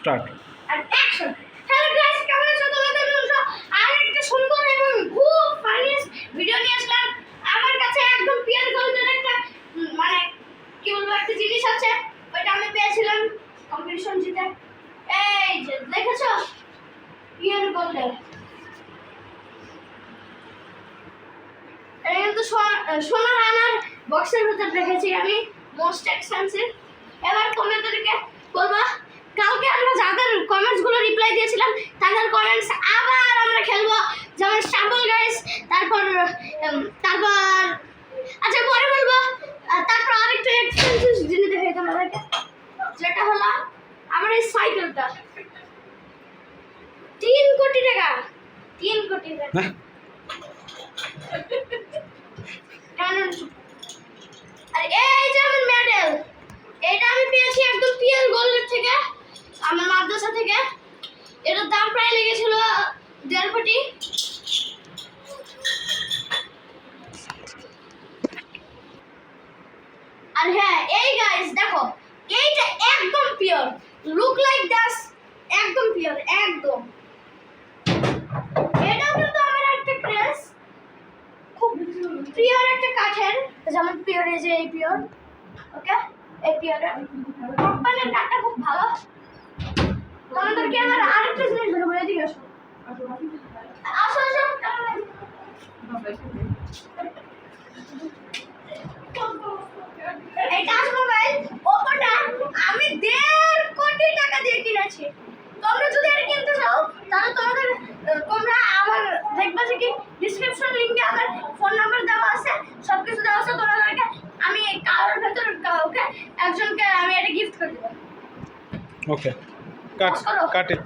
Start. আর action. Hello guys, কেমন আছো তোমরা? আর একটা সুন্দর এবং খুব ফানিয়েস্ট ভিডিও নিয়ে আসলাম। আমার কাছে একদম পিওর গোল্ডের একটা মানে কি বলবো একটা জিনিস আছে, ওইটা আমি পেয়েছিলাম কম্পিটিশন জিতে। এই যে দেখেছো পিওর গোল্ডের, এটা কিন্তু সোনার আনার বক্সের ভিতর রেখেছি আমি, মোস্ট এক্সপেন্সিভ। এবার তোমাদেরকে বলবো, কালকে আমরা যাদের কমেন্টসগুলো রিপ্লাই দিয়েছিলাম তাদের কমেন্টস আবার আমরা খেলবো, যেমন শাবল গাইস, তারপর আচ্ছা পরে বলবো। তারপর আরেকটা এক্সপেন্সিভ জিনিস দেখাই তোমাদেরকে, যেটা হলো আমার এই সাইকেলটা। 3 কোটি টাকা, 3 কোটি টাকা। আর এই যে আমার মেডেল, এটা আমি পেয়েছি একদম পিওর গোল্ডের থেকে, আমার মাদ্রাসা থেকে। এটার দাম প্রায় লেগেছিল 1.5 কোটি। আর হ্যাঁ এই গাইস দেখো, এইটা একদম পিওর, লুক লাইক দ্যাট, একদম পিওর, একদম। এটাও কিন্তু আমার একটা ক্রেজ, খুব পিওর একটা কাঠের, যেমন পিওর এই যে এই পিওর, ওকে এই পিওর কোম্পানির কাঠটা খুব ভালো। তোমাদেরকে আমার আরেকটা জিনিস বলবো, এদিকে আসো আসো আসো। এই টাচ মোবাইল ওপোটা আমি 1.5 কোটি টাকা দিয়ে কিনেছি। তোমরা যদি এটা কিনতে চাও তাহলে তোমরা আমার দেখবা যে কি ডেসক্রিপশন লিংকে আমার ফোন নাম্বার দেওয়া আছে, সবকিছু দেওয়া আছে। তোমাদেরকে আমি কারোর ভেতর কাউকে একজনকে আমি এটা গিফট করে দেবো। ওকে, কাট কাটে।